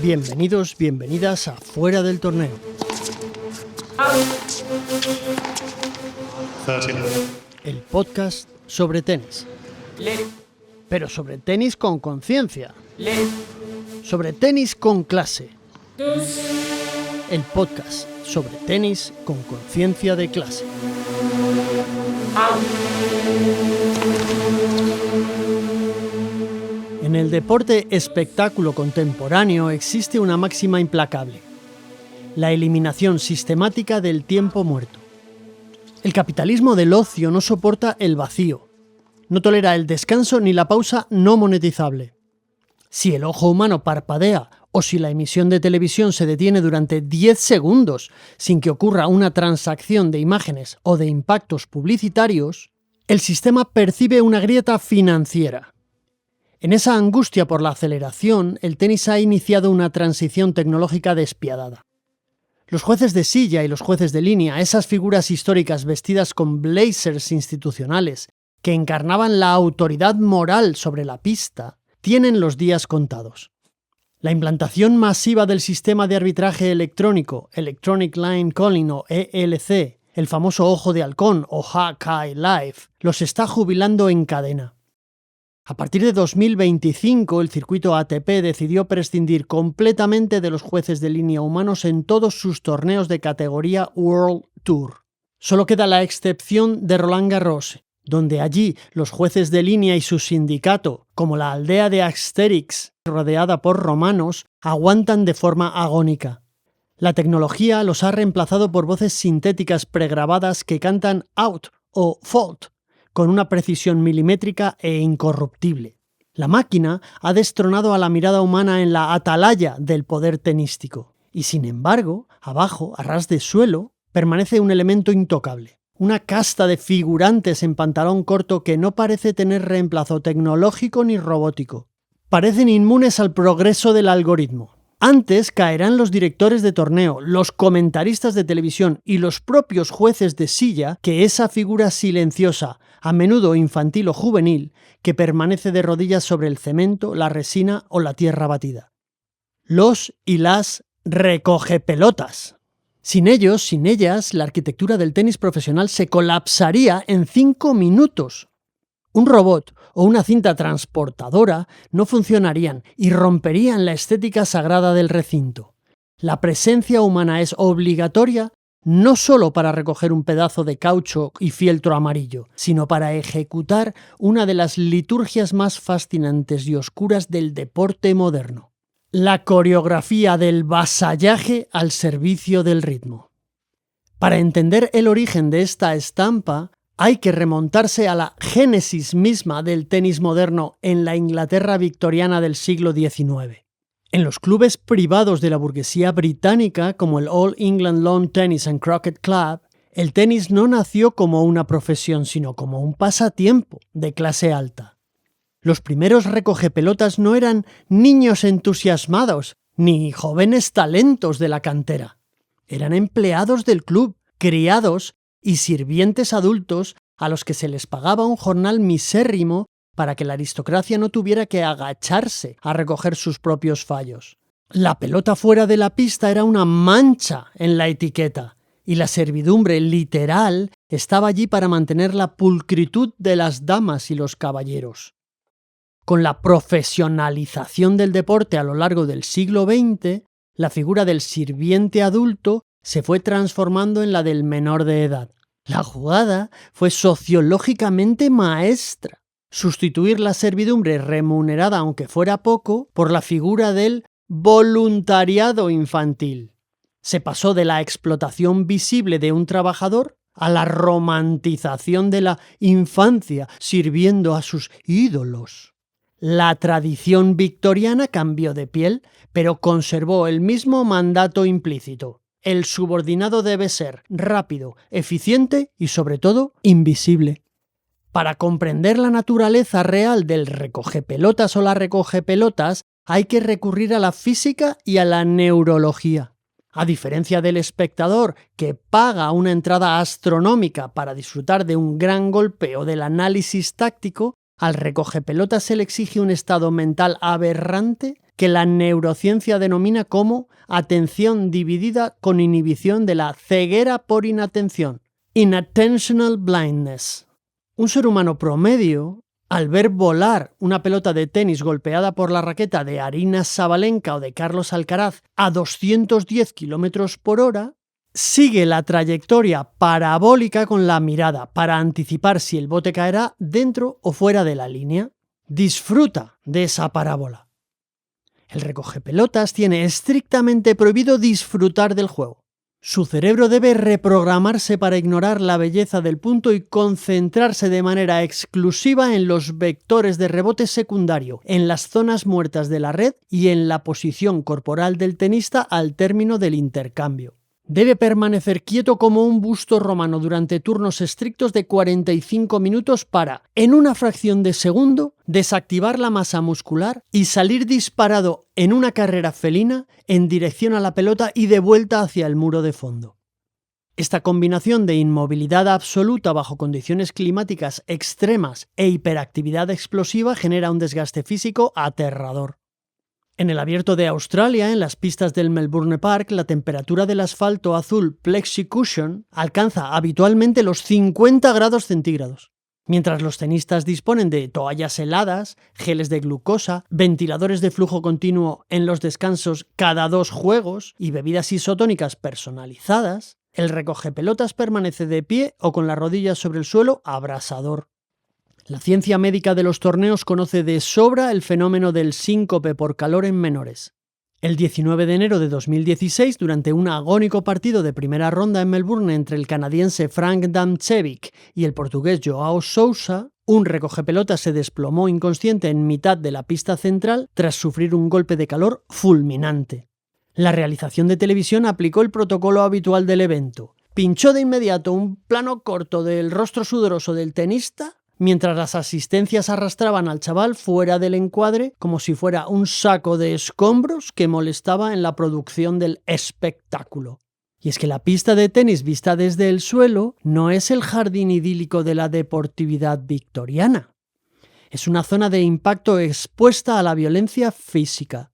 Bienvenidos, bienvenidas a Fuera del Torneo. El podcast sobre tenis. Pero sobre tenis con conciencia. Sobre tenis con clase. El podcast sobre tenis con conciencia de clase. En el deporte espectáculo contemporáneo existe una máxima implacable: la eliminación sistemática del tiempo muerto. El capitalismo del ocio no soporta el vacío, no tolera el descanso ni la pausa no monetizable. Si el ojo humano parpadea o si la emisión de televisión se detiene durante 10 segundos sin que ocurra una transacción de imágenes o de impactos publicitarios, el sistema percibe una grieta financiera. En esa angustia por la aceleración, el tenis ha iniciado una transición tecnológica despiadada. Los jueces de silla y los jueces de línea, esas figuras históricas vestidas con blazers institucionales que encarnaban la autoridad moral sobre la pista, tienen los días contados. La implantación masiva del sistema de arbitraje electrónico, Electronic Line Calling o ELC, el famoso ojo de halcón o Hawkeye Live, los está jubilando en cadena. A partir de 2025, el circuito ATP decidió prescindir completamente de los jueces de línea humanos en todos sus torneos de categoría World Tour. Solo queda la excepción de Roland Garros, donde allí los jueces de línea y su sindicato, como la aldea de Asterix, rodeada por romanos, aguantan de forma agónica. La tecnología los ha reemplazado por voces sintéticas pregrabadas que cantan out o fault, con una precisión milimétrica e incorruptible. La máquina ha destronado a la mirada humana en la atalaya del poder tenístico. Y sin embargo, abajo, a ras de suelo, permanece un elemento intocable. Una casta de figurantes en pantalón corto que no parece tener reemplazo tecnológico ni robótico. Parecen inmunes al progreso del algoritmo. Antes caerán los directores de torneo, los comentaristas de televisión y los propios jueces de silla que esa figura silenciosa, a menudo infantil o juvenil, que permanece de rodillas sobre el cemento, la resina o la tierra batida. Los y las recogepelotas. Sin ellos, sin ellas, la arquitectura del tenis profesional se colapsaría en 5 minutos. Un robot o una cinta transportadora no funcionarían y romperían la estética sagrada del recinto. La presencia humana es obligatoria no solo para recoger un pedazo de caucho y fieltro amarillo, sino para ejecutar una de las liturgias más fascinantes y oscuras del deporte moderno: la coreografía del vasallaje al servicio del ritmo. Para entender el origen de esta estampa, hay que remontarse a la génesis misma del tenis moderno en la Inglaterra victoriana del siglo XIX. En los clubes privados de la burguesía británica, como el All England Lawn Tennis and Croquet Club, el tenis no nació como una profesión, sino como un pasatiempo de clase alta. Los primeros recogepelotas no eran niños entusiasmados, ni jóvenes talentos de la cantera. Eran empleados del club, criados y sirvientes adultos a los que se les pagaba un jornal misérrimo para que la aristocracia no tuviera que agacharse a recoger sus propios fallos. La pelota fuera de la pista era una mancha en la etiqueta, y la servidumbre literal estaba allí para mantener la pulcritud de las damas y los caballeros. Con la profesionalización del deporte a lo largo del siglo XX, la figura del sirviente adulto se fue transformando en la del menor de edad. La jugada fue sociológicamente maestra: sustituir la servidumbre remunerada, aunque fuera poco, por la figura del voluntariado infantil. Se pasó de la explotación visible de un trabajador a la romantización de la infancia sirviendo a sus ídolos. La tradición victoriana cambió de piel, pero conservó el mismo mandato implícito: el subordinado debe ser rápido, eficiente y, sobre todo, invisible. Para comprender la naturaleza real del recogepelotas o la recogepelotas, hay que recurrir a la física y a la neurología. A diferencia del espectador, que paga una entrada astronómica para disfrutar de un gran golpe o del análisis táctico, Al recogepelotas se le exige un estado mental aberrante que la neurociencia denomina como atención dividida con inhibición de la ceguera por inatención, inattentional blindness. Un ser humano promedio, al ver volar una pelota de tenis golpeada por la raqueta de Aryna Sabalenka o de Carlos Alcaraz a 210 km/h, sigue la trayectoria parabólica con la mirada para anticipar si el bote caerá dentro o fuera de la línea. Disfruta de esa parábola. El recogepelotas tiene estrictamente prohibido disfrutar del juego. Su cerebro debe reprogramarse para ignorar la belleza del punto y concentrarse de manera exclusiva en los vectores de rebote secundario, en las zonas muertas de la red y en la posición corporal del tenista al término del intercambio. Debe permanecer quieto como un busto romano durante turnos estrictos de 45 minutos para, en una fracción de segundo, desactivar la masa muscular y salir disparado en una carrera felina en dirección a la pelota y de vuelta hacia el muro de fondo. Esta combinación de inmovilidad absoluta bajo condiciones climáticas extremas e hiperactividad explosiva genera un desgaste físico aterrador. En el Abierto de Australia, en las pistas del Melbourne Park, la temperatura del asfalto azul Plexicushion alcanza habitualmente los 50 grados centígrados. Mientras los tenistas disponen de toallas heladas, geles de glucosa, ventiladores de flujo continuo en los descansos cada 2 juegos y bebidas isotónicas personalizadas, el recogepelotas permanece de pie o con las rodillas sobre el suelo abrasador. La ciencia médica de los torneos conoce de sobra el fenómeno del síncope por calor en menores. El 19 de enero de 2016, durante un agónico partido de primera ronda en Melbourne entre el canadiense Frank Damcevic y el portugués Joao Sousa, un recogepelotas se desplomó inconsciente en mitad de la pista central tras sufrir un golpe de calor fulminante. La realización de televisión aplicó el protocolo habitual del evento. Pinchó de inmediato un plano corto del rostro sudoroso del tenista mientras las asistencias arrastraban al chaval fuera del encuadre como si fuera un saco de escombros que molestaba en la producción del espectáculo. Y es que la pista de tenis vista desde el suelo no es el jardín idílico de la deportividad victoriana. Es una zona de impacto expuesta a la violencia física.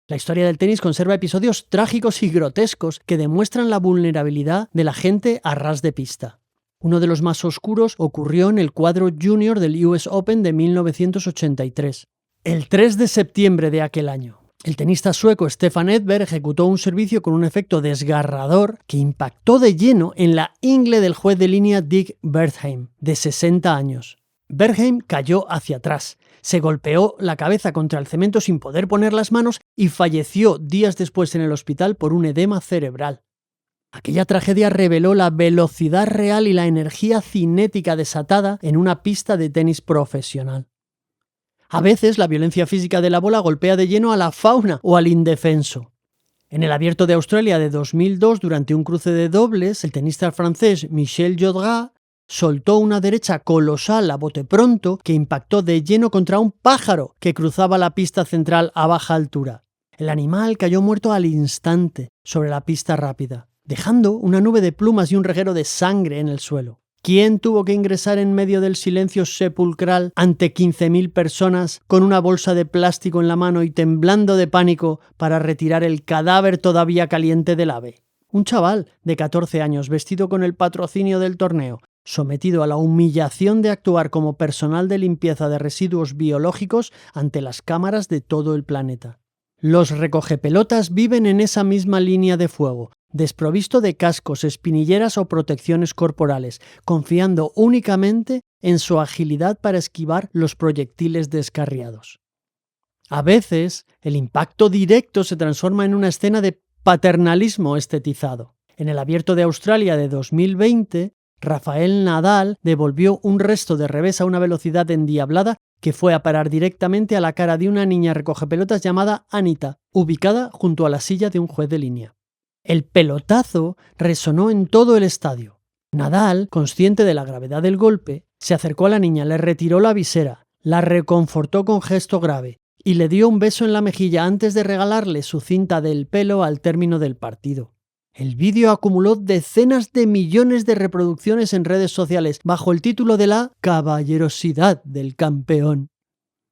La historia del tenis conserva episodios trágicos y grotescos que demuestran la vulnerabilidad de la gente a ras de pista. Uno de los más oscuros ocurrió en el cuadro junior del US Open de 1983. El 3 de septiembre de aquel año, el tenista sueco Stefan Edberg ejecutó un servicio con un efecto desgarrador que impactó de lleno en la ingle del juez de línea Dick Bergheim, de 60 años. Bergheim cayó hacia atrás, se golpeó la cabeza contra el cemento sin poder poner las manos y falleció días después en el hospital por un edema cerebral. Aquella tragedia reveló la velocidad real y la energía cinética desatada en una pista de tenis profesional. A veces la violencia física de la bola golpea de lleno a la fauna o al indefenso. En el Abierto de Australia de 2002, durante un cruce de dobles, el tenista francés Michel Jodrat soltó una derecha colosal a bote pronto que impactó de lleno contra un pájaro que cruzaba la pista central a baja altura. El animal cayó muerto al instante sobre la pista rápida, dejando una nube de plumas y un reguero de sangre en el suelo. ¿Quién tuvo que ingresar en medio del silencio sepulcral ante 15.000 personas con una bolsa de plástico en la mano y temblando de pánico para retirar el cadáver todavía caliente del ave? Un chaval de 14 años vestido con el patrocinio del torneo, sometido a la humillación de actuar como personal de limpieza de residuos biológicos ante las cámaras de todo el planeta. Los recogepelotas viven en esa misma línea de fuego, desprovisto de cascos, espinilleras o protecciones corporales, confiando únicamente en su agilidad para esquivar los proyectiles descarriados. A veces, el impacto directo se transforma en una escena de paternalismo estetizado. En el Abierto de Australia de 2020, Rafael Nadal devolvió un resto de revés a una velocidad endiablada que fue a parar directamente a la cara de una niña recogepelotas llamada Anita, ubicada junto a la silla de un juez de línea. El pelotazo resonó en todo el estadio. Nadal, consciente de la gravedad del golpe, se acercó a la niña, le retiró la visera, la reconfortó con gesto grave y le dio un beso en la mejilla antes de regalarle su cinta del pelo al término del partido. El vídeo acumuló decenas de millones de reproducciones en redes sociales bajo el título de la caballerosidad del campeón.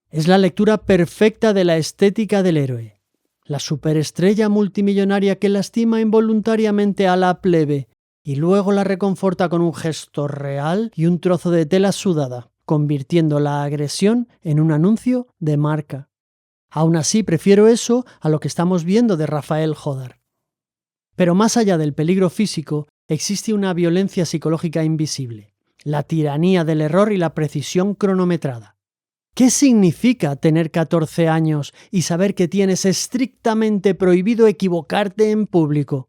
Es la lectura perfecta de la estética del héroe. La superestrella multimillonaria que lastima involuntariamente a la plebe y luego la reconforta con un gesto real y un trozo de tela sudada, convirtiendo la agresión en un anuncio de marca. Aún así, prefiero eso a lo que estamos viendo de Rafael Jodar. Pero más allá del peligro físico, existe una violencia psicológica invisible, la tiranía del error y la precisión cronometrada. ¿Qué significa tener 14 años y saber que tienes estrictamente prohibido equivocarte en público?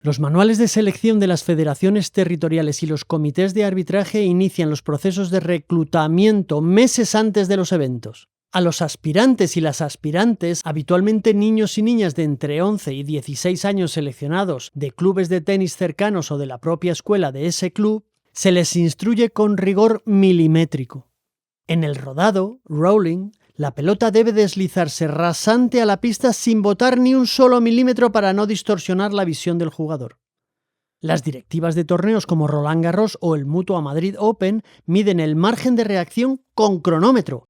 Los manuales de selección de las federaciones territoriales y los comités de arbitraje inician los procesos de reclutamiento meses antes de los eventos. A los aspirantes y las aspirantes, habitualmente niños y niñas de entre 11 y 16 años seleccionados de clubes de tenis cercanos o de la propia escuela de ese club, se les instruye con rigor milimétrico. En el rodado, rolling, la pelota debe deslizarse rasante a la pista sin botar ni un solo milímetro para no distorsionar la visión del jugador. Las directivas de torneos como Roland Garros o el Mutua Madrid Open miden el margen de reacción con cronómetro.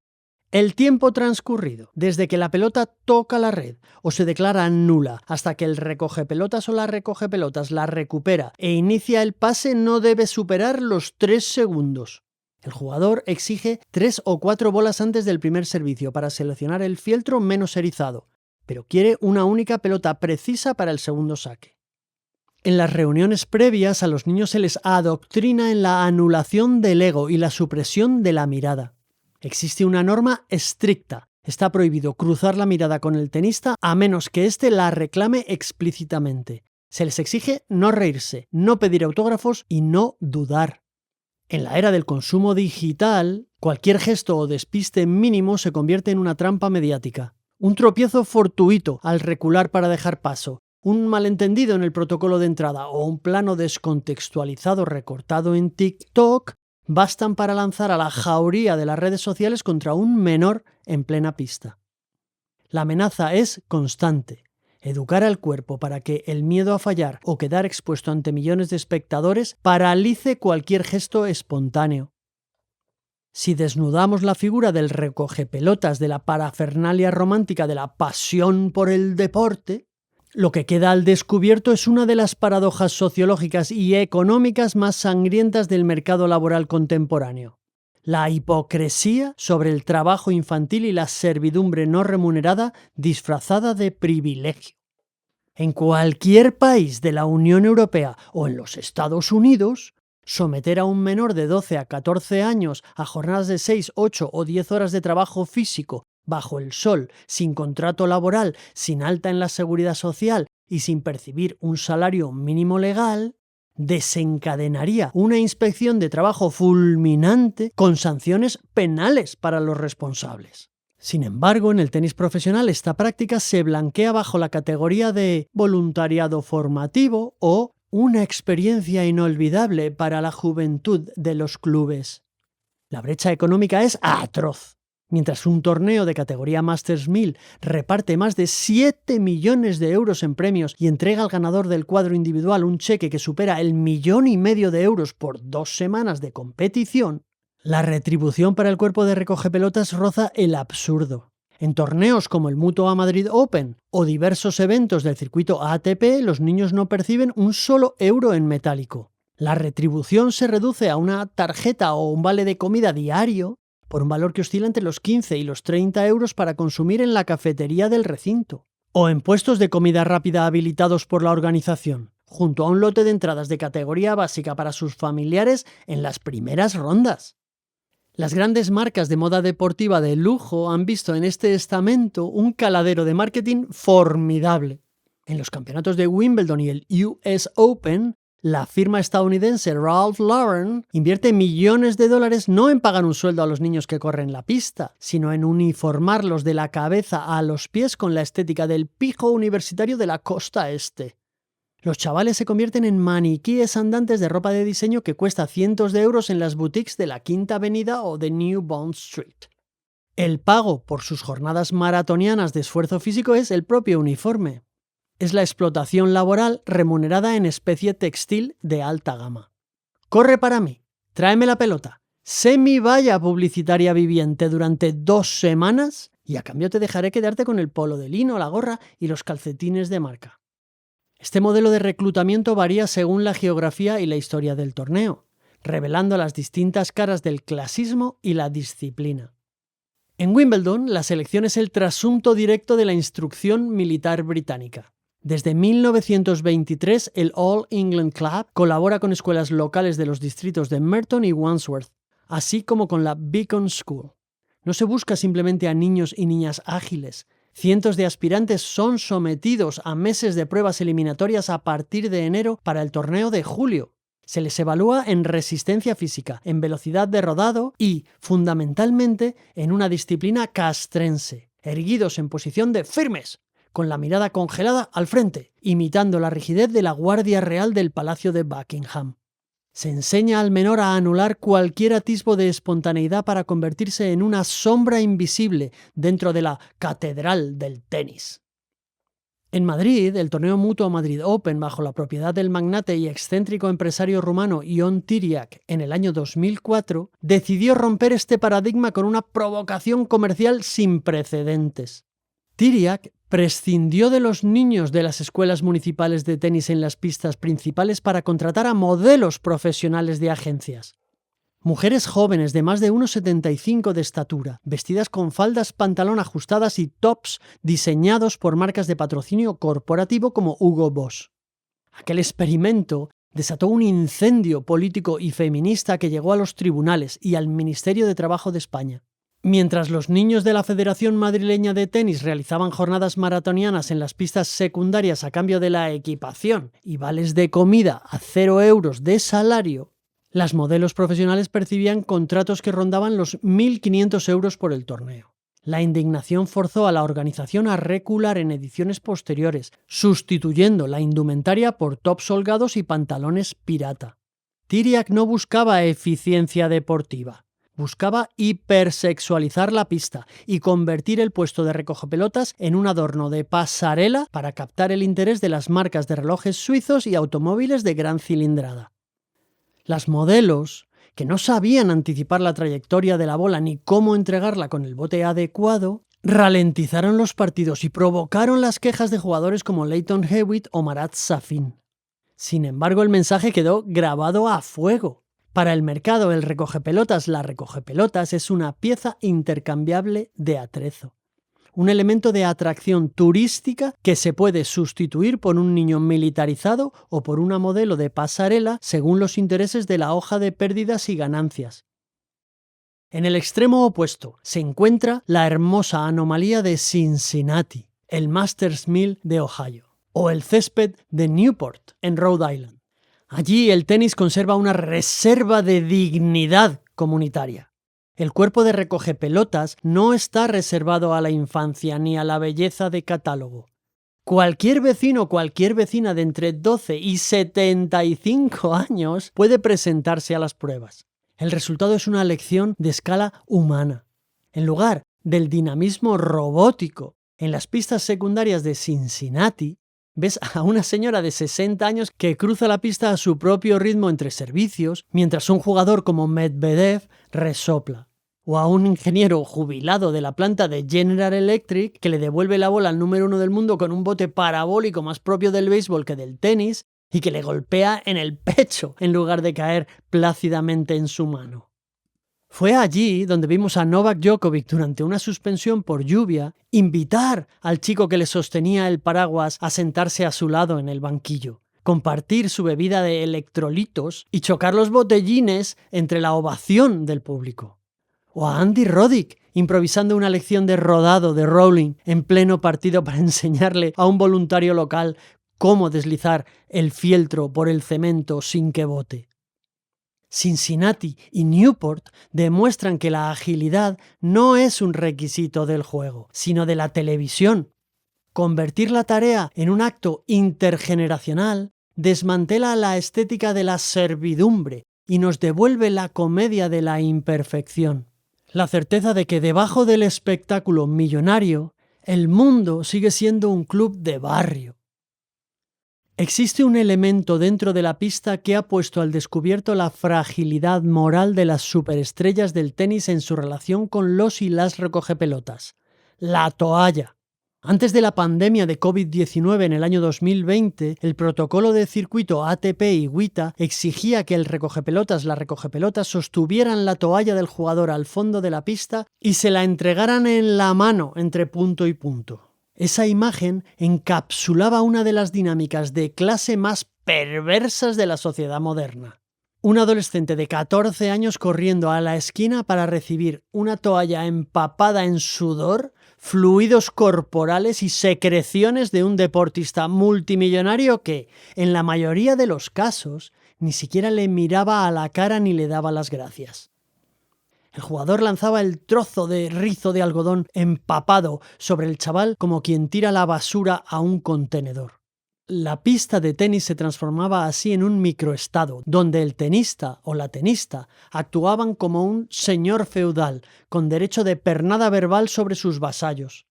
El tiempo transcurrido desde que la pelota toca la red o se declara nula hasta que el recogepelotas o la recogepelotas la recupera e inicia el pase no debe superar los 3 segundos. El jugador exige 3 o 4 bolas antes del primer servicio para seleccionar el fieltro menos erizado, pero quiere una única pelota precisa para el segundo saque. En las reuniones previas a los niños se les adoctrina en la anulación del ego y la supresión de la mirada. Existe una norma estricta. Está prohibido cruzar la mirada con el tenista a menos que éste la reclame explícitamente. Se les exige no reírse, no pedir autógrafos y no dudar. En la era del consumo digital, cualquier gesto o despiste mínimo se convierte en una trampa mediática. Un tropiezo fortuito al recular para dejar paso, un malentendido en el protocolo de entrada o un plano descontextualizado recortado en TikTok bastan para lanzar a la jauría de las redes sociales contra un menor en plena pista. La amenaza es constante. Educar al cuerpo para que el miedo a fallar o quedar expuesto ante millones de espectadores paralice cualquier gesto espontáneo. Si desnudamos la figura del recogepelotas de la parafernalia romántica de la pasión por el deporte, lo que queda al descubierto es una de las paradojas sociológicas y económicas más sangrientas del mercado laboral contemporáneo. La hipocresía sobre el trabajo infantil y la servidumbre no remunerada disfrazada de privilegio. En cualquier país de la Unión Europea o en los Estados Unidos, someter a un menor de 12 a 14 años a jornadas de 6, 8 o 10 horas de trabajo físico bajo el sol, sin contrato laboral, sin alta en la seguridad social y sin percibir un salario mínimo legal, desencadenaría una inspección de trabajo fulminante con sanciones penales para los responsables. Sin embargo, en el tenis profesional esta práctica se blanquea bajo la categoría de voluntariado formativo o una experiencia inolvidable para la juventud de los clubes. La brecha económica es atroz. Mientras un torneo de categoría Masters 1000 reparte más de 7 millones de euros en premios y entrega al ganador del cuadro individual un cheque que supera el 1,5 millones de euros por 2 semanas de competición, la retribución para el cuerpo de recogepelotas roza el absurdo. En torneos como el Mutua Madrid Open o diversos eventos del circuito ATP, los niños no perciben un solo euro en metálico. La retribución se reduce a una tarjeta o un vale de comida diario por un valor que oscila entre los 15 y los 30 euros para consumir en la cafetería del recinto, o en puestos de comida rápida habilitados por la organización, junto a un lote de entradas de categoría básica para sus familiares en las primeras rondas. Las grandes marcas de moda deportiva de lujo han visto en este estamento un caladero de marketing formidable. En los campeonatos de Wimbledon y el US Open, la firma estadounidense Ralph Lauren invierte millones de dólares no en pagar un sueldo a los niños que corren la pista, sino en uniformarlos de la cabeza a los pies con la estética del pijo universitario de la costa este. Los chavales se convierten en maniquíes andantes de ropa de diseño que cuesta cientos de euros en las boutiques de la Quinta Avenida o de New Bond Street. El pago por sus jornadas maratonianas de esfuerzo físico es el propio uniforme. es la explotación laboral remunerada en especie textil de alta gama. Corre para mí, tráeme la pelota, sé mi valla publicitaria viviente durante 2 semanas y a cambio te dejaré quedarte con el polo de lino, la gorra y los calcetines de marca. Este modelo de reclutamiento varía según la geografía y la historia del torneo, revelando las distintas caras del clasismo y la disciplina. En Wimbledon, la selección es el trasunto directo de la instrucción militar británica. Desde 1923, el All England Club colabora con escuelas locales de los distritos de Merton y Wandsworth, así como con la Beacon School. No se busca simplemente a niños y niñas ágiles. Cientos de aspirantes son sometidos a meses de pruebas eliminatorias a partir de enero para el torneo de julio. Se les evalúa en resistencia física, en velocidad de rodado y, fundamentalmente, en una disciplina castrense, erguidos en posición de firmes, con la mirada congelada al frente, imitando la rigidez de la Guardia Real del Palacio de Buckingham. Se enseña al menor a anular cualquier atisbo de espontaneidad para convertirse en una sombra invisible dentro de la catedral del tenis. En Madrid, el torneo Mutua Madrid Open, bajo la propiedad del magnate y excéntrico empresario rumano Ion Tiriac en el año 2004, decidió romper este paradigma con una provocación comercial sin precedentes. Tiriac prescindió de los niños de las escuelas municipales de tenis en las pistas principales para contratar a modelos profesionales de agencias. Mujeres jóvenes de más de 1,75 de estatura, vestidas con faldas pantalón ajustadas y tops diseñados por marcas de patrocinio corporativo como Hugo Boss. Aquel experimento desató un incendio político y feminista que llegó a los tribunales y al Ministerio de Trabajo de España. Mientras los niños de la Federación Madrileña de Tenis realizaban jornadas maratonianas en las pistas secundarias a cambio de la equipación y vales de comida a 0 euros de salario, las modelos profesionales percibían contratos que rondaban los 1.500 euros por el torneo. La indignación forzó a la organización a recular en ediciones posteriores, sustituyendo la indumentaria por tops holgados y pantalones pirata. Tiriac no buscaba eficiencia deportiva. Buscaba hipersexualizar la pista y convertir el puesto de recogepelotas en un adorno de pasarela para captar el interés de las marcas de relojes suizos y automóviles de gran cilindrada. Las modelos, que no sabían anticipar la trayectoria de la bola ni cómo entregarla con el bote adecuado, ralentizaron los partidos y provocaron las quejas de jugadores como Lleyton Hewitt o Marat Safin. Sin embargo, el mensaje quedó grabado a fuego. Para el mercado, la recogepelotas es una pieza intercambiable de atrezo. Un elemento de atracción turística que se puede sustituir por un niño militarizado o por una modelo de pasarela según los intereses de la hoja de pérdidas y ganancias. En el extremo opuesto se encuentra la hermosa anomalía de Cincinnati, el Masters Mill de Ohio, o el césped de Newport, en Rhode Island. Allí el tenis conserva una reserva de dignidad comunitaria. El cuerpo de recogepelotas no está reservado a la infancia ni a la belleza de catálogo. Cualquier vecino o cualquier vecina de entre 12 y 75 años puede presentarse a las pruebas. El resultado es una lección de escala humana. En lugar del dinamismo robótico en las pistas secundarias de Cincinnati, ves a una señora de 60 años que cruza la pista a su propio ritmo entre servicios, mientras un jugador como Medvedev resopla. O a un ingeniero jubilado de la planta de General Electric que le devuelve la bola al número 1 del mundo con un bote parabólico más propio del béisbol que del tenis y que le golpea en el pecho en lugar de caer plácidamente en su mano. Fue allí donde vimos a Novak Djokovic durante una suspensión por lluvia invitar al chico que le sostenía el paraguas a sentarse a su lado en el banquillo, compartir su bebida de electrolitos y chocar los botellines entre la ovación del público. O a Andy Roddick improvisando una lección de rodado de Rowling en pleno partido para enseñarle a un voluntario local cómo deslizar el fieltro por el cemento sin que bote. Cincinnati y Newport demuestran que la agilidad no es un requisito del juego, sino de la televisión. Convertir la tarea en un acto intergeneracional desmantela la estética de la servidumbre y nos devuelve la comedia de la imperfección. La certeza de que debajo del espectáculo millonario, el mundo sigue siendo un club de barrio. Existe un elemento dentro de la pista que ha puesto al descubierto la fragilidad moral de las superestrellas del tenis en su relación con los y las recogepelotas: la toalla. Antes de la pandemia de COVID-19 en el año 2020, el protocolo de circuito ATP y WTA exigía que la recogepelotas sostuvieran la toalla del jugador al fondo de la pista y se la entregaran en la mano entre punto y punto. Esa imagen encapsulaba una de las dinámicas de clase más perversas de la sociedad moderna. Un adolescente de 14 años corriendo a la esquina para recibir una toalla empapada en sudor, fluidos corporales y secreciones de un deportista multimillonario que, en la mayoría de los casos, ni siquiera le miraba a la cara ni le daba las gracias. El jugador lanzaba el trozo de rizo de algodón empapado sobre el chaval como quien tira la basura a un contenedor. La pista de tenis se transformaba así en un microestado, donde el tenista o la tenista actuaban como un señor feudal, con derecho de pernada verbal sobre sus vasallos.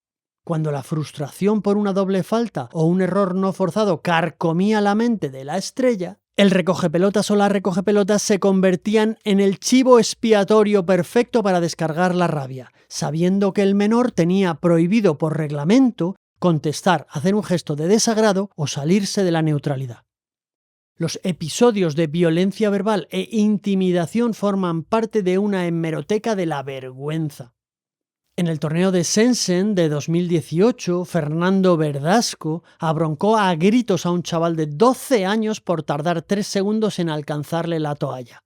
Cuando la frustración por una doble falta o un error no forzado carcomía la mente de la estrella, el recogepelotas o la recogepelotas se convertían en el chivo expiatorio perfecto para descargar la rabia, sabiendo que el menor tenía prohibido por reglamento contestar, hacer un gesto de desagrado o salirse de la neutralidad. Los episodios de violencia verbal e intimidación forman parte de una hemeroteca de la vergüenza. En el torneo de Shenzhen de 2018, Fernando Verdasco abroncó a gritos a un chaval de 12 años por tardar 3 segundos en alcanzarle la toalla.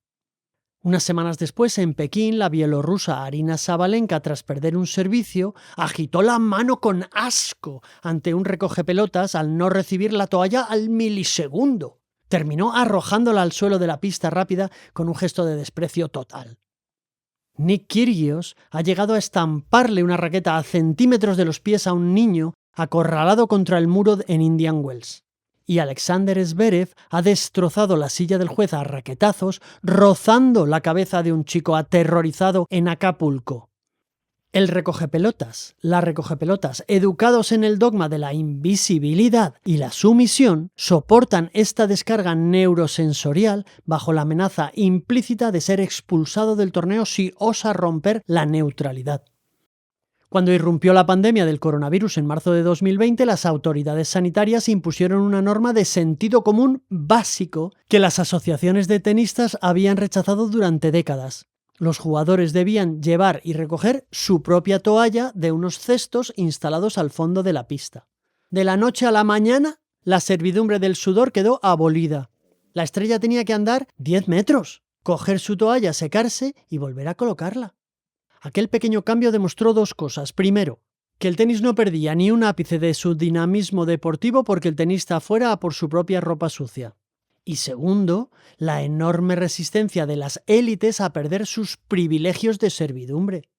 Unas semanas después, en Pekín, la bielorrusa Arina Sabalenka, tras perder un servicio, agitó la mano con asco ante un recogepelotas al no recibir la toalla al milisegundo. Terminó arrojándola al suelo de la pista rápida con un gesto de desprecio total. Nick Kyrgios ha llegado a estamparle una raqueta a centímetros de los pies a un niño acorralado contra el muro en Indian Wells. Y Alexander Zverev ha destrozado la silla del juez a raquetazos, rozando la cabeza de un chico aterrorizado en Acapulco. El recogepelotas, la recogepelotas, educados en el dogma de la invisibilidad y la sumisión, soportan esta descarga neurosensorial bajo la amenaza implícita de ser expulsado del torneo si osa romper la neutralidad. Cuando irrumpió la pandemia del coronavirus en marzo de 2020, las autoridades sanitarias impusieron una norma de sentido común básico que las asociaciones de tenistas habían rechazado durante décadas. Los jugadores debían llevar y recoger su propia toalla de unos cestos instalados al fondo de la pista. De la noche a la mañana, la servidumbre del sudor quedó abolida. La estrella tenía que andar 10 metros, coger su toalla, secarse y volver a colocarla. Aquel pequeño cambio demostró dos cosas. Primero, que el tenis no perdía ni un ápice de su dinamismo deportivo porque el tenista fuera a por su propia ropa sucia. Y segundo, la enorme resistencia de las élites a perder sus privilegios de servidumbre.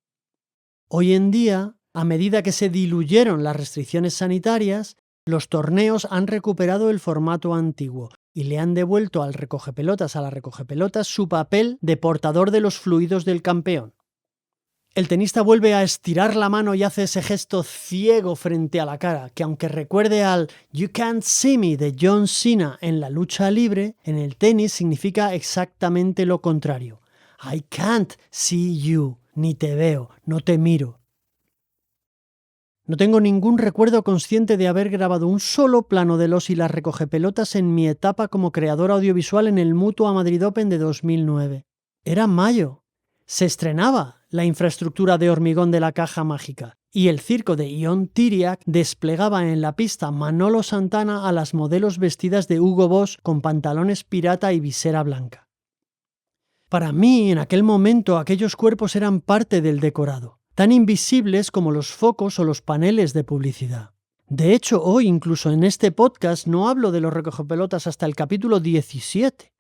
Hoy en día, a medida que se diluyeron las restricciones sanitarias, los torneos han recuperado el formato antiguo y le han devuelto al recogepelotas a la recogepelotas su papel de portador de los fluidos del campeón. El tenista vuelve a estirar la mano y hace ese gesto ciego frente a la cara, que aunque recuerde al "You can't see me" de John Cena en la lucha libre, en el tenis significa exactamente lo contrario. I can't see you, ni te veo, no te miro. No tengo ningún recuerdo consciente de haber grabado un solo plano de los y las recogepelotas en mi etapa como creador audiovisual en el Mutua Madrid Open de 2009. Era mayo. Se estrenaba la infraestructura de hormigón de la caja mágica y el circo de Ion Tiriac desplegaba en la pista Manolo Santana a las modelos vestidas de Hugo Boss con pantalones pirata y visera blanca. Para mí, en aquel momento, aquellos cuerpos eran parte del decorado, tan invisibles como los focos o los paneles de publicidad. De hecho, hoy, incluso en este podcast, no hablo de los recogepelotas hasta el capítulo 17.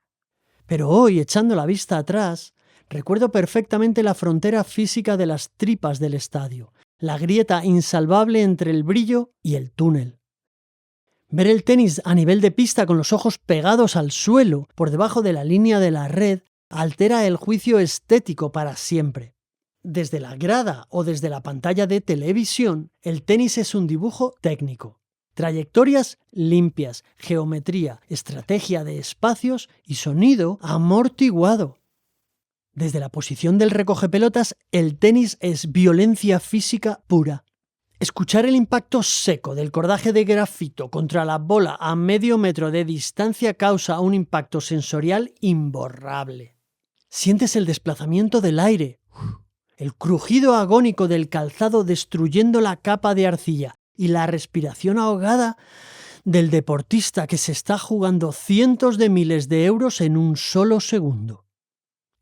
Pero hoy, echando la vista atrás, recuerdo perfectamente la frontera física de las tripas del estadio, la grieta insalvable entre el brillo y el túnel. Ver el tenis a nivel de pista con los ojos pegados al suelo, por debajo de la línea de la red, altera el juicio estético para siempre. Desde la grada o desde la pantalla de televisión, el tenis es un dibujo técnico. Trayectorias limpias, geometría, estrategia de espacios y sonido amortiguado. Desde la posición del recogepelotas, el tenis es violencia física pura. Escuchar el impacto seco del cordaje de grafito contra la bola a medio metro de distancia causa un impacto sensorial imborrable. Sientes el desplazamiento del aire, el crujido agónico del calzado destruyendo la capa de arcilla y la respiración ahogada del deportista que se está jugando cientos de miles de euros en un solo segundo.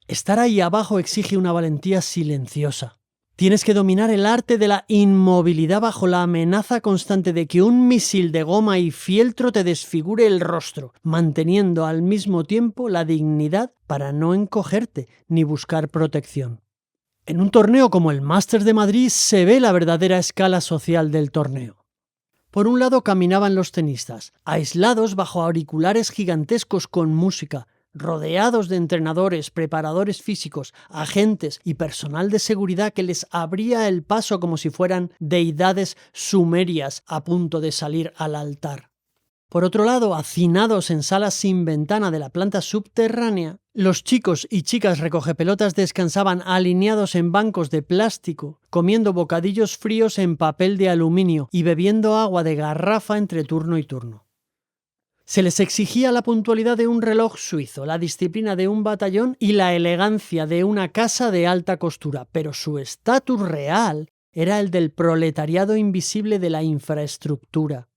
Estar ahí abajo exige una valentía silenciosa. Tienes que dominar el arte de la inmovilidad bajo la amenaza constante de que un misil de goma y fieltro te desfigure el rostro, manteniendo al mismo tiempo la dignidad para no encogerte ni buscar protección. En un torneo como el Masters de Madrid se ve la verdadera escala social del torneo. Por un lado caminaban los tenistas, aislados bajo auriculares gigantescos con música, rodeados de entrenadores, preparadores físicos, agentes y personal de seguridad que les abría el paso como si fueran deidades sumerias a punto de salir al altar. Por otro lado, hacinados en salas sin ventana de la planta subterránea, los chicos y chicas recogepelotas descansaban alineados en bancos de plástico, comiendo bocadillos fríos en papel de aluminio y bebiendo agua de garrafa entre turno y turno. Se les exigía la puntualidad de un reloj suizo, la disciplina de un batallón y la elegancia de una casa de alta costura, pero su estatus real era el del proletariado invisible de la infraestructura.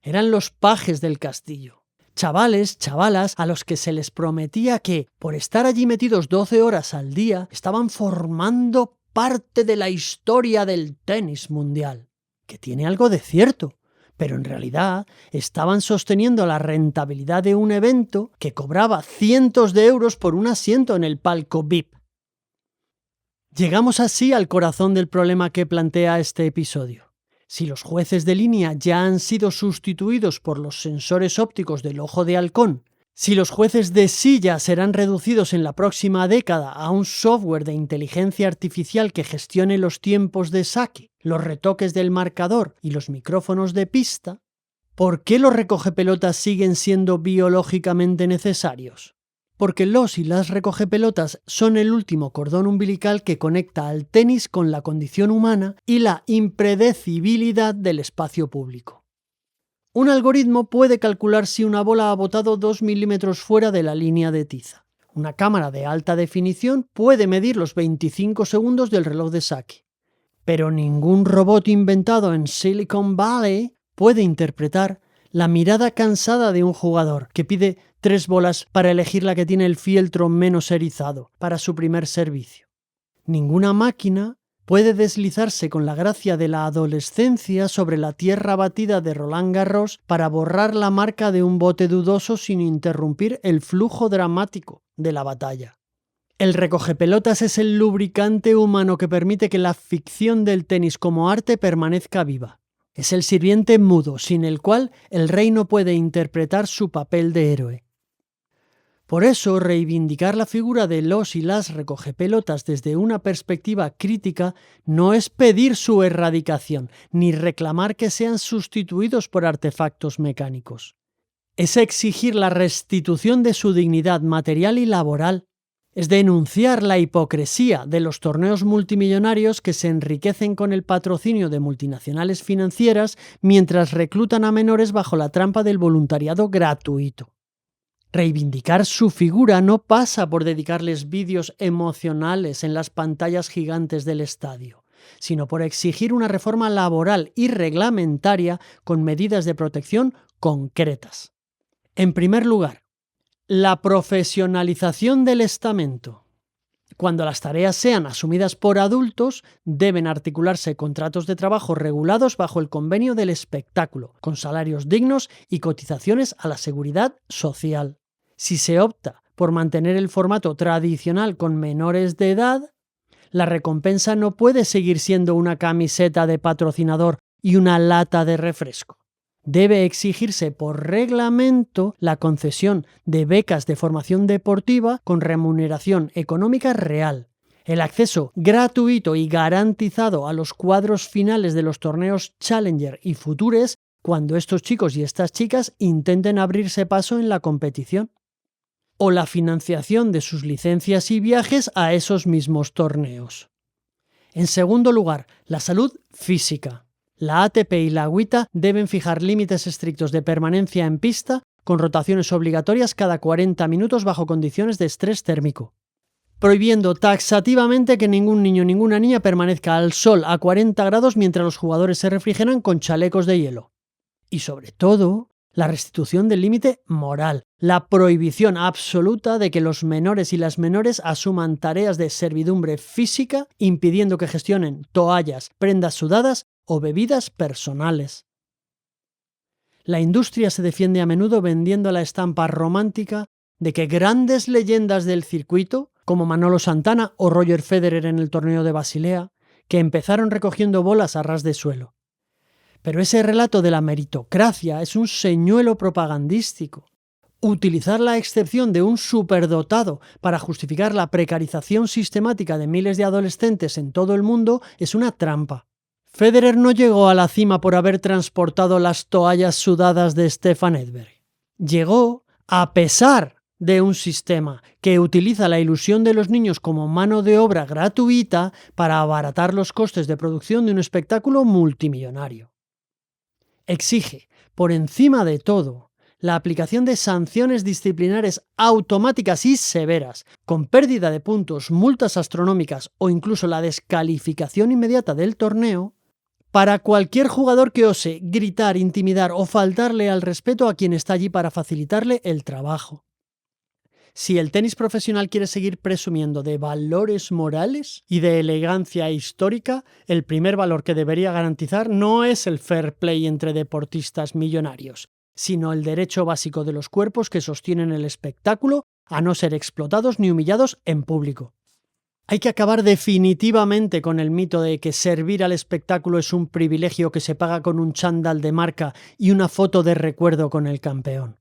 Eran los pajes del castillo. Chavales, chavalas, a los que se les prometía que, por estar allí metidos 12 horas al día, estaban formando parte de la historia del tenis mundial. Que tiene algo de cierto, pero en realidad estaban sosteniendo la rentabilidad de un evento que cobraba cientos de euros por un asiento en el palco VIP. Llegamos así al corazón del problema que plantea este episodio. Si los jueces de línea ya han sido sustituidos por los sensores ópticos del ojo de halcón, si los jueces de silla serán reducidos en la próxima década a un software de inteligencia artificial que gestione los tiempos de saque, los retoques del marcador y los micrófonos de pista, ¿por qué los recogepelotas siguen siendo biológicamente necesarios? Porque los y las recogepelotas son el último cordón umbilical que conecta al tenis con la condición humana y la impredecibilidad del espacio público. Un algoritmo puede calcular si una bola ha botado 2 milímetros fuera de la línea de tiza. Una cámara de alta definición puede medir los 25 segundos del reloj de saque. Pero ningún robot inventado en Silicon Valley puede interpretar la mirada cansada de un jugador que pide 3 bolas para elegir la que tiene el fieltro menos erizado para su primer servicio. Ninguna máquina puede deslizarse con la gracia de la adolescencia sobre la tierra batida de Roland Garros para borrar la marca de un bote dudoso sin interrumpir el flujo dramático de la batalla. El recogepelotas es el lubricante humano que permite que la ficción del tenis como arte permanezca viva. Es el sirviente mudo, sin el cual el rey no puede interpretar su papel de héroe. Por eso, reivindicar la figura de los y las recogepelotas desde una perspectiva crítica no es pedir su erradicación, ni reclamar que sean sustituidos por artefactos mecánicos. Es exigir la restitución de su dignidad material y laboral. Es denunciar la hipocresía de los torneos multimillonarios que se enriquecen con el patrocinio de multinacionales financieras mientras reclutan a menores bajo la trampa del voluntariado gratuito. Reivindicar su figura no pasa por dedicarles vídeos emocionales en las pantallas gigantes del estadio, sino por exigir una reforma laboral y reglamentaria con medidas de protección concretas. En primer lugar, la profesionalización del estamento. Cuando las tareas sean asumidas por adultos, deben articularse contratos de trabajo regulados bajo el convenio del espectáculo, con salarios dignos y cotizaciones a la seguridad social. Si se opta por mantener el formato tradicional con menores de edad, la recompensa no puede seguir siendo una camiseta de patrocinador y una lata de refresco. Debe exigirse por reglamento la concesión de becas de formación deportiva con remuneración económica real, el acceso gratuito y garantizado a los cuadros finales de los torneos Challenger y Futures cuando estos chicos y estas chicas intenten abrirse paso en la competición. O la financiación de sus licencias y viajes a esos mismos torneos. En segundo lugar, la salud física. La ATP y la WTA deben fijar límites estrictos de permanencia en pista con rotaciones obligatorias cada 40 minutos bajo condiciones de estrés térmico, prohibiendo taxativamente que ningún niño o ninguna niña permanezca al sol a 40 grados mientras los jugadores se refrigeran con chalecos de hielo. Y sobre todo, la restitución del límite moral, la prohibición absoluta de que los menores y las menores asuman tareas de servidumbre física, impidiendo que gestionen toallas, prendas sudadas o bebidas personales. La industria se defiende a menudo vendiendo la estampa romántica de que grandes leyendas del circuito, como Manolo Santana o Roger Federer en el torneo de Basilea, que empezaron recogiendo bolas a ras de suelo. Pero ese relato de la meritocracia es un señuelo propagandístico. Utilizar la excepción de un superdotado para justificar la precarización sistemática de miles de adolescentes en todo el mundo es una trampa. Federer no llegó a la cima por haber transportado las toallas sudadas de Stefan Edberg. Llegó a pesar de un sistema que utiliza la ilusión de los niños como mano de obra gratuita para abaratar los costes de producción de un espectáculo multimillonario. Exige, por encima de todo, la aplicación de sanciones disciplinares automáticas y severas, con pérdida de puntos, multas astronómicas o incluso la descalificación inmediata del torneo, para cualquier jugador que ose gritar, intimidar o faltarle al respeto a quien está allí para facilitarle el trabajo. Si el tenis profesional quiere seguir presumiendo de valores morales y de elegancia histórica, el primer valor que debería garantizar no es el fair play entre deportistas millonarios, sino el derecho básico de los cuerpos que sostienen el espectáculo a no ser explotados ni humillados en público. Hay que acabar definitivamente con el mito de que servir al espectáculo es un privilegio que se paga con un chándal de marca y una foto de recuerdo con el campeón.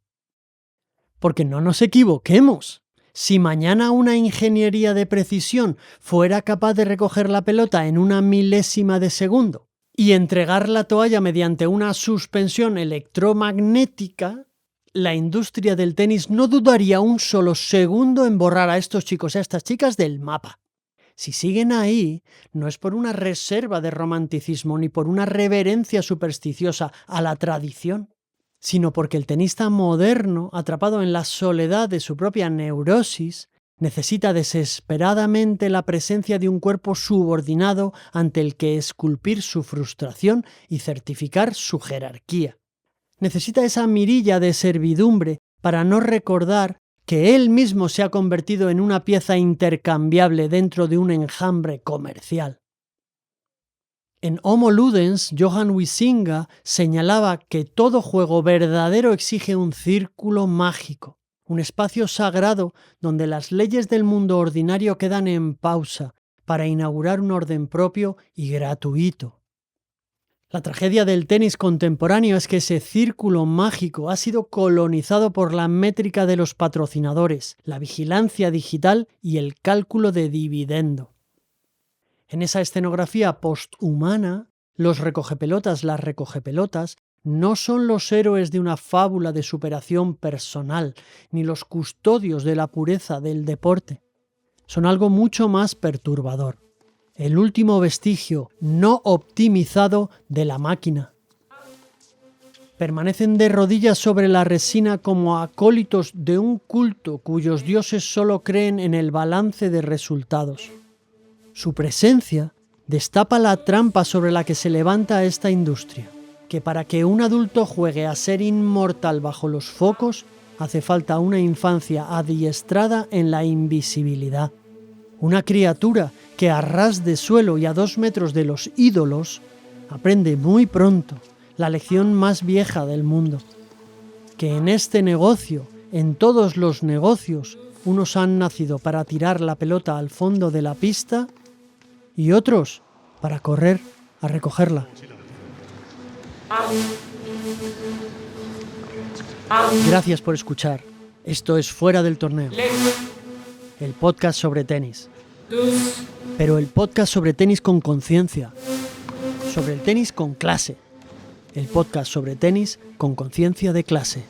Porque no nos equivoquemos. Si mañana una ingeniería de precisión fuera capaz de recoger la pelota en una milésima de segundo y entregar la toalla mediante una suspensión electromagnética, la industria del tenis no dudaría un solo segundo en borrar a estos chicos y a estas chicas del mapa. Si siguen ahí, no es por una reserva de romanticismo ni por una reverencia supersticiosa a la tradición, sino porque el tenista moderno, atrapado en la soledad de su propia neurosis, necesita desesperadamente la presencia de un cuerpo subordinado ante el que esculpir su frustración y certificar su jerarquía. Necesita esa mirilla de servidumbre para no recordar que él mismo se ha convertido en una pieza intercambiable dentro de un enjambre comercial. En Homo Ludens, Johan Huizinga señalaba que todo juego verdadero exige un círculo mágico, un espacio sagrado donde las leyes del mundo ordinario quedan en pausa para inaugurar un orden propio y gratuito. La tragedia del tenis contemporáneo es que ese círculo mágico ha sido colonizado por la métrica de los patrocinadores, la vigilancia digital y el cálculo de dividendo. En esa escenografía posthumana, los recogepelotas, las recogepelotas, no son los héroes de una fábula de superación personal, ni los custodios de la pureza del deporte. Son algo mucho más perturbador. El último vestigio no optimizado de la máquina. Permanecen de rodillas sobre la resina como acólitos de un culto cuyos dioses solo creen en el balance de resultados. Su presencia destapa la trampa sobre la que se levanta esta industria, que para que un adulto juegue a ser inmortal bajo los focos, hace falta una infancia adiestrada en la invisibilidad. Una criatura que a ras de suelo y a 2 metros de los ídolos aprende muy pronto la lección más vieja del mundo, que en este negocio, en todos los negocios, unos han nacido para tirar la pelota al fondo de la pista y otros para correr a recogerla. Gracias por escuchar. Esto es Fuera del Torneo, el podcast sobre tenis. Pero el podcast sobre tenis con conciencia, sobre el tenis con clase, el podcast sobre tenis con conciencia de clase.